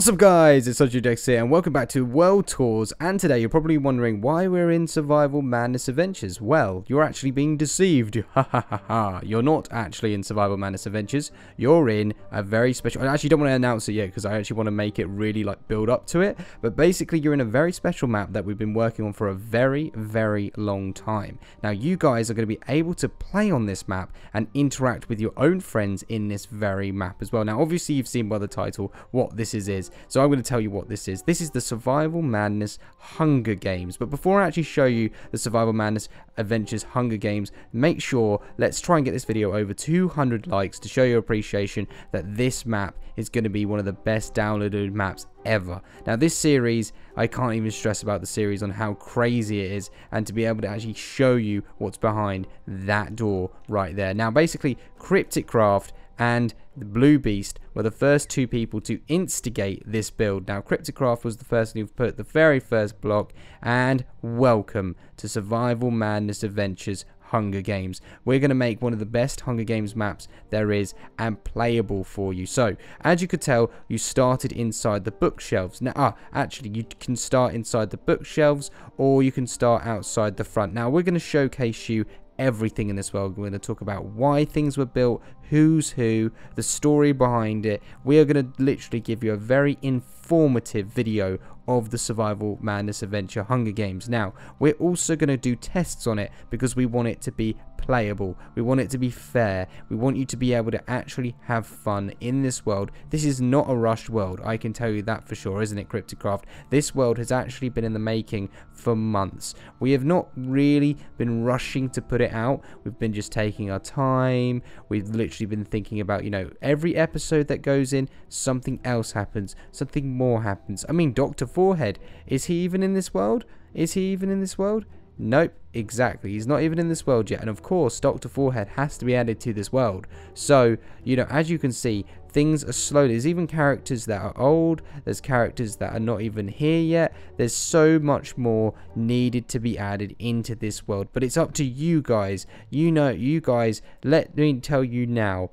What's up guys, it's NitroLukedx here and welcome back to World Tours, and today you're probably wondering why we're in Survival Madness Adventures. Well, you're actually being deceived. Ha ha ha ha. You're not actually in Survival Madness Adventures. You're in a very special... I actually don't want to announce it yet because I actually want to make it really like build up to it. But basically you're in a very special map that we've been working on for a very, very long time. Now you guys are going to be able to play on this map and interact with your own friends in this very map as well. Now obviously you've seen by the title what this is. So I'm going to tell you what this is. This is the Survival Madness Hunger Games. But before I actually show you the Survival Madness Adventures Hunger Games, make sure, let's try and get this video over 200 likes to show your appreciation that this map is going to be one of the best downloaded maps ever. Now this series, I can't even stress about the series on how crazy it is, and to be able to actually show you what's behind that door right there. Now basically Crypticraft and the Blue Beast were the first two people to instigate this build. Now Crypticraft was the person who put the very first block, and welcome to Survival Madness Adventures Hunger Games. We're going to make one of the best Hunger Games maps there is and playable for you. So as you could tell, you started inside the bookshelves. Now actually you can start inside the bookshelves or you can start outside the front. Now we're going to showcase you everything in this world. We're going to talk about why things were built, who's who, the story behind it. We are going to literally give you a very informative video of the Survival Madness Adventure Hunger Games. Now we're also going to do tests on it because we want it to be playable, we want it to be fair, we want you to be able to actually have fun in this world. This is not a rushed world, I can tell you that for sure, isn't it Crypticraft? This world has actually been in the making for months. We have not really been rushing to put it out, we've been just taking our time. We've literally been thinking about, you know, every episode that goes in, something else happens, something more happens. I mean, Dr. Forehead, is he even in this world? Is he even in this world? Nope, exactly. He's not even in this world yet. And of course, Dr. Forehead has to be added to this world. So, you know, as you can see, things are slow. There's even characters that are old. There's characters that are not even here yet. There's so much more needed to be added into this world. But it's up to you guys. You know, you guys, let me tell you now,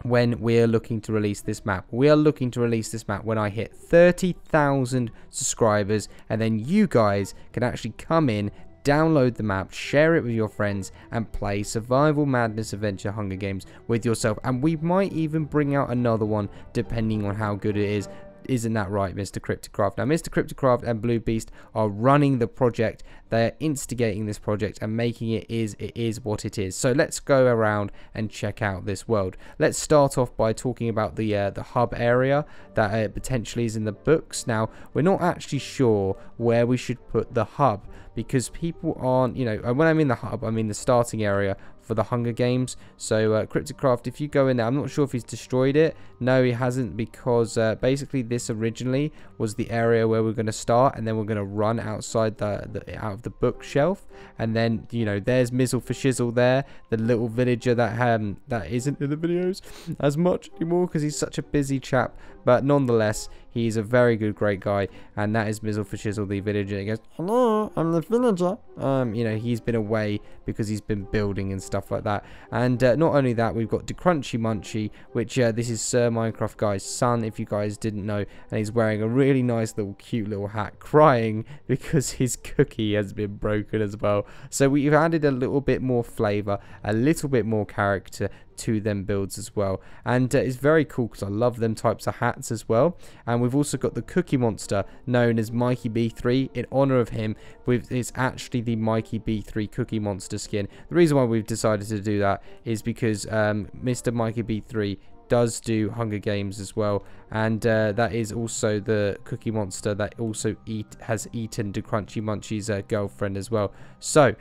when we're looking to release this map. We are looking to release this map when I hit 30,000 subscribers, and then you guys can actually come in, download the map, share it with your friends, and play Survival Madness Adventure Hunger Games with yourself. And we might even bring out another one depending on how good it is. Isn't that right, Mr. Crypticraft? Now, Mr. Crypticraft and Blue Beast are running the project. They're instigating this project and making it is what it is. So let's go around and check out this world. Let's start off by talking about the hub area that potentially is in the books. Now, we're not actually sure where we should put the hub because people aren't, you know, when I mean the hub, I mean the starting area for the Hunger Games. So Crypticraft, if you go in there, I'm not sure if he's destroyed it. No, he hasn't, because basically this originally was the area where we're going to start, and then we're going to run outside out of the bookshelf. And then, you know, there's Mizzle for Shizzle there, the little villager that isn't in the videos as much anymore because he's such a busy chap, but nonetheless he's a very good, great guy, and that is Mizzle for Shizzle, the villager. He goes, "Hello, I'm the villager." You know, he's been away because he's been building and stuff like that. And not only that, we've got Crunchy Munchy, which this is Sir Minecraft Guy's son, if you guys didn't know, and he's wearing a really nice little cute little hat, crying because his cookie has been broken as well. So we've added a little bit more flavor, a little bit more character to them builds as well, and it's very cool because I love them types of hats as well. And we've also got the Cookie Monster known as Mikey B3 in honor of him. It's actually the Mikey B3 Cookie Monster skin. The reason why we've decided to do that is because Mr. Mikey B3 does do Hunger Games as well, and that is also the Cookie Monster that also has eaten the Crunchy Munchy's girlfriend as well. So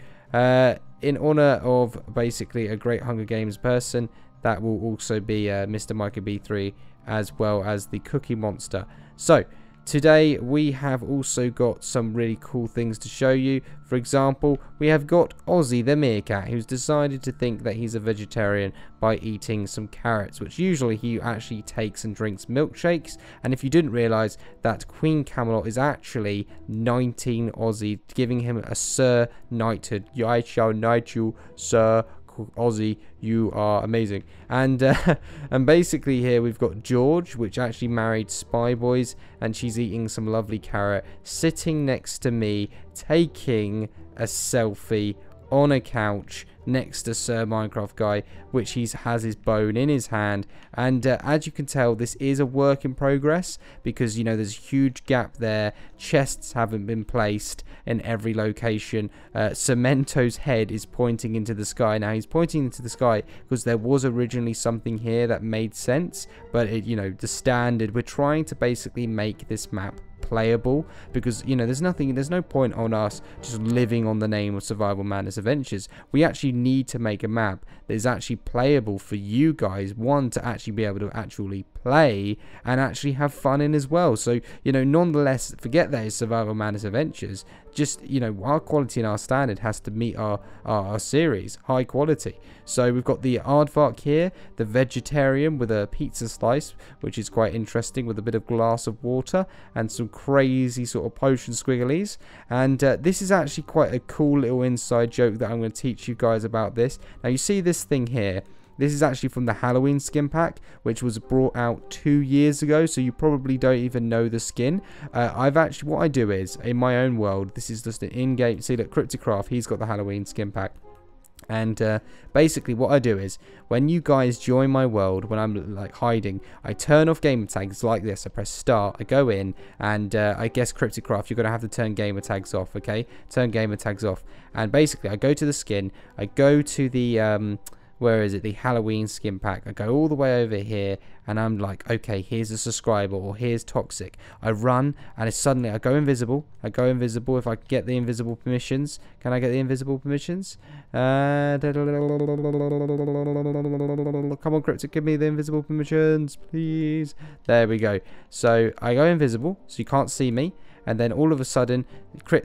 in honor of basically a great Hunger Games person, that will also be Mr. Mikey B3 as well as the Cookie Monster. So today we have also got some really cool things to show you. For example, we have got Ozzy the meerkat, who's decided to think that he's a vegetarian by eating some carrots, which usually he actually takes and drinks milkshakes. And if you didn't realize, that Queen Camelot is actually 19 Ozzy, giving him a Sir Knighthood. I shall knight you, Sir Aussie, you are amazing. And and basically here we've got George, which actually married Spy Boys, and she's eating some lovely carrot, sitting next to me, taking a selfie on a couch next to Sir Minecraft Guy, which has his bone in his hand. And as you can tell, this is a work in progress, because, you know, there's a huge gap there. Chests haven't been placed in every location. Cemento's head is pointing into the sky. Now, he's pointing into the sky because there was originally something here that made sense, but it, you know, the standard, we're trying to basically make this map playable, because, you know, there's no point on us just living on the name of Survival Madness Adventures. We actually need to make a map that is actually playable for you guys, one, to actually be able to actually play and actually have fun in as well. So, you know, nonetheless, forget that it's Survival Madness Adventures. Just, you know, our quality and our standard has to meet our series, high quality. So we've got the aardvark here, the vegetarian with a pizza slice, which is quite interesting, with a bit of glass of water and some crazy sort of potion squigglies. And this is actually quite a cool little inside joke that I'm going to teach you guys about this. Now, you see this thing here. This is actually from the Halloween skin pack, which was brought out 2 years ago, so you probably don't even know the skin. What I do is, in my own world, this is just an in-game, see, look, Crypticraft, he's got the Halloween skin pack. And basically what I do is, when you guys join my world, when I'm like hiding, I turn off gamer tags like this. I press start, I go in, and I guess Crypticraft, you're going to have to turn gamer tags off, okay? Turn gamer tags off. And basically I go to the skin, I go to the where is it, the Halloween skin pack, I go all the way over here, and I'm like, okay, here's a subscriber, or here's toxic. I run, and suddenly I go invisible. If I can get the invisible permissions. Can I get the invisible permissions? Come on, Cryptic, give me the invisible permissions, please. There we go. So I go invisible, so you can't see me. And then all of a sudden,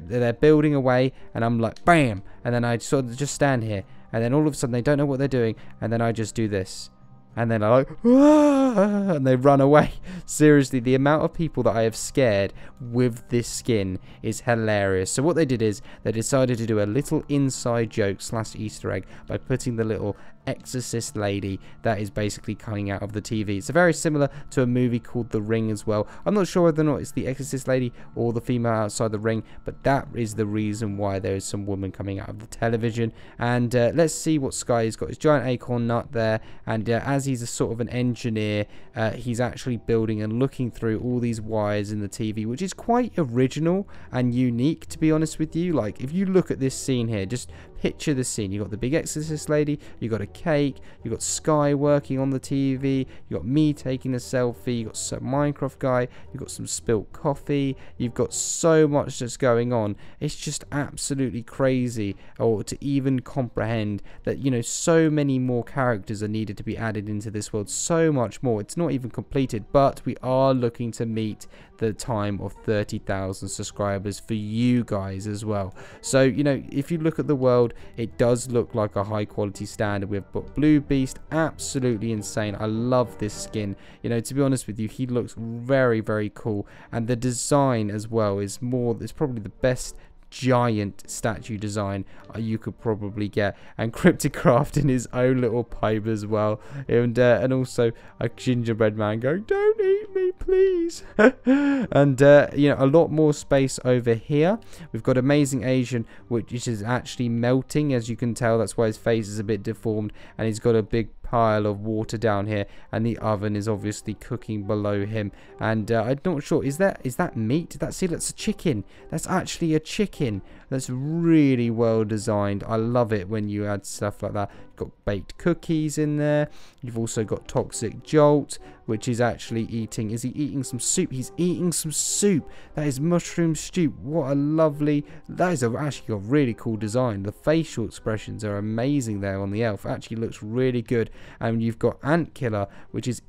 they're building away, and I'm like, bam! And then I sort of just stand here. And then all of a sudden, they don't know what they're doing. And then I just do this. And then I like, ah, and they run away. Seriously, the amount of people that I have scared with this skin is hilarious. So what they did is, they decided to do a little inside joke / Easter egg by putting the little exorcist lady that is basically coming out of the TV. It's very similar to a movie called The Ring as well. I'm not sure whether or not it's the exorcist lady or the female outside the ring, but that is the reason why there is some woman coming out of the television. And let's see what Sky has got. His giant acorn nut there, and as he's a sort of an engineer, he's actually building and looking through all these wires in the TV, which is quite original and unique, to be honest with you. Like, if you look at this scene here, just picture the scene. You've got the big exorcist lady, you've got a cake, you've got Sky working on the TV, you've got me taking a selfie, you've got some Minecraft guy, you've got some spilt coffee, you've got so much that's going on. It's just absolutely crazy, or to even comprehend that, you know, so many more characters are needed to be added into this world, so much more. It's not even completed, but we are looking to meet the time of 30,000 subscribers for you guys as well. So, you know, if you look at the world, it does look like a high quality standard. We've got Blue Beast, absolutely insane. I love this skin. You know, to be honest with you, he looks very, very cool, and the design as well is it's probably the best giant statue design you could probably get. And Crypticraft in his own little pipe as well, and also a gingerbread man going, "Don't eat me, please." And you know, a lot more space over here. We've got Amazing Asian, which is actually melting, as you can tell. That's why his face is a bit deformed, and he's got a big pile of water down here, and the oven is obviously cooking below him. And I'm not sure, is that meat? That's a chicken. That's actually a chicken. That's really well designed. I love it when you add stuff like that. You've got baked cookies in there. You've also got Toxic Jolt, which is actually eating. Is he eating some soup? He's eating some soup. That is mushroom stew. What a lovely. That is actually a really cool design. The facial expressions are amazing there on the elf. Actually looks really good. And you've got Ant Killer, which is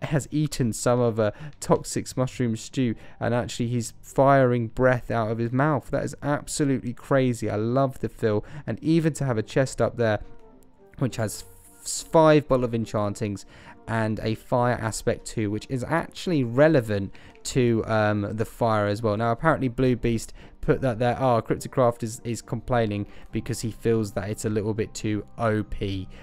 has eaten some of Toxic's mushroom stew, and actually he's firing breath out of his mouth. That is absolutely crazy. I love the feel, and even to have a chest up there which has 5 Bottle of Enchantings and a fire aspect too, which is actually relevant to the fire as well. Now apparently Blue Beast put that there. Cryptocraft is complaining because he feels that it's a little bit too OP.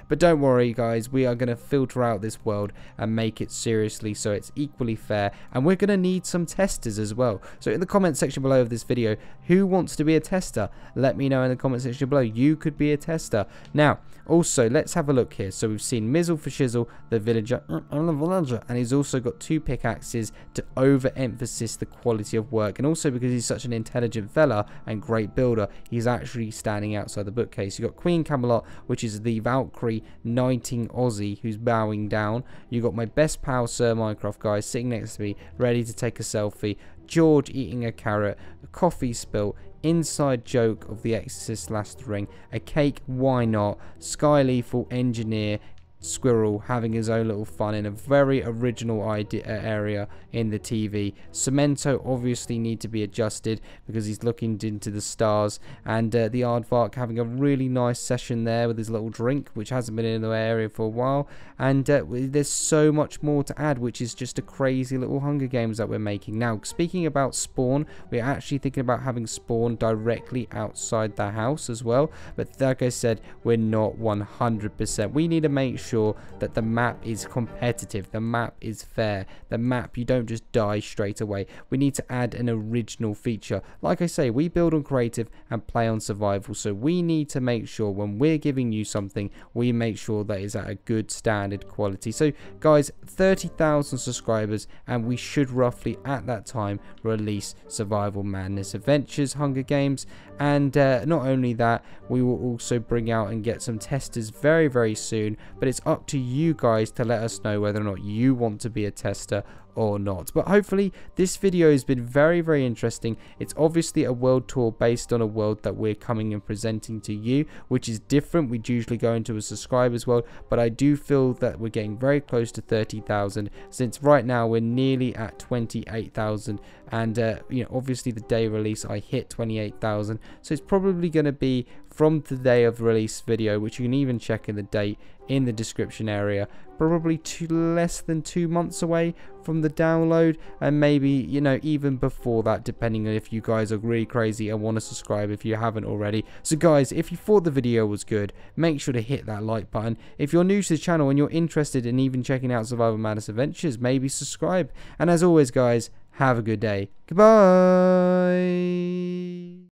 But don't worry, guys. We are going to filter out this world and make it seriously so it's equally fair. And we're going to need some testers as well. So in the comment section below of this video, who wants to be a tester? Let me know in the comment section below. You could be a tester. Now, also, let's have a look here. So we've seen Mizzle for Shizzle, the villager, and he's also got 2 pickaxes to overemphasize the quality of work. And also because he's such an intelligent fella and great builder, he's actually standing outside the bookcase. You've got Queen Camelot, which is the Valkyrie knighting Aussie who's bowing down. You've got my best pal Sir Minecraft, guys, sitting next to me, ready to take a selfie. George eating a carrot, a coffee spilt, inside joke of the Exorcist Last Ring, a cake, why not, Sky Lethal Engineer, Squirrel having his own little fun in a very original area in the TV. Cemento obviously need to be adjusted because he's looking into the stars, and the Aardvark having a really nice session there with his little drink, which hasn't been in the area for a while. And there's so much more to add, which is just a crazy little Hunger Games that we're making. Now, speaking about spawn, we're actually thinking about having spawn directly outside the house as well, but like I said, we're not 100%. We need to make sure that the map is competitive, the map is fair, the map you don't just die straight away. We need to add an original feature. Like I say, we build on creative and play on survival, so we need to make sure when we're giving you something, we make sure that is at a good standard quality. So guys, 30,000 subscribers and we should roughly at that time release Survival Madness Adventures Hunger Games. And not only that, we will also bring out and get some testers very, very soon. But it's up to you guys to let us know whether or not you want to be a tester or not. But hopefully this video has been very, very interesting. It's obviously a world tour based on a world that we're coming and presenting to you, which is different. We usually go into a subscribers world, but I do feel that we're getting very close to 30,000, since right now we're nearly at 28,000. And you know, obviously the day release I hit 28,000, so it's probably going to be from the day of release video, which you can even check in the date in the description area, probably less than 2 months away from the download, and maybe, you know, even before that, depending on if you guys are really crazy and want to subscribe if you haven't already. So guys, if you thought the video was good, make sure to hit that like button. If you're new to the channel and you're interested in even checking out Survival Madness Adventures, maybe subscribe. And as always guys, have a good day. Goodbye.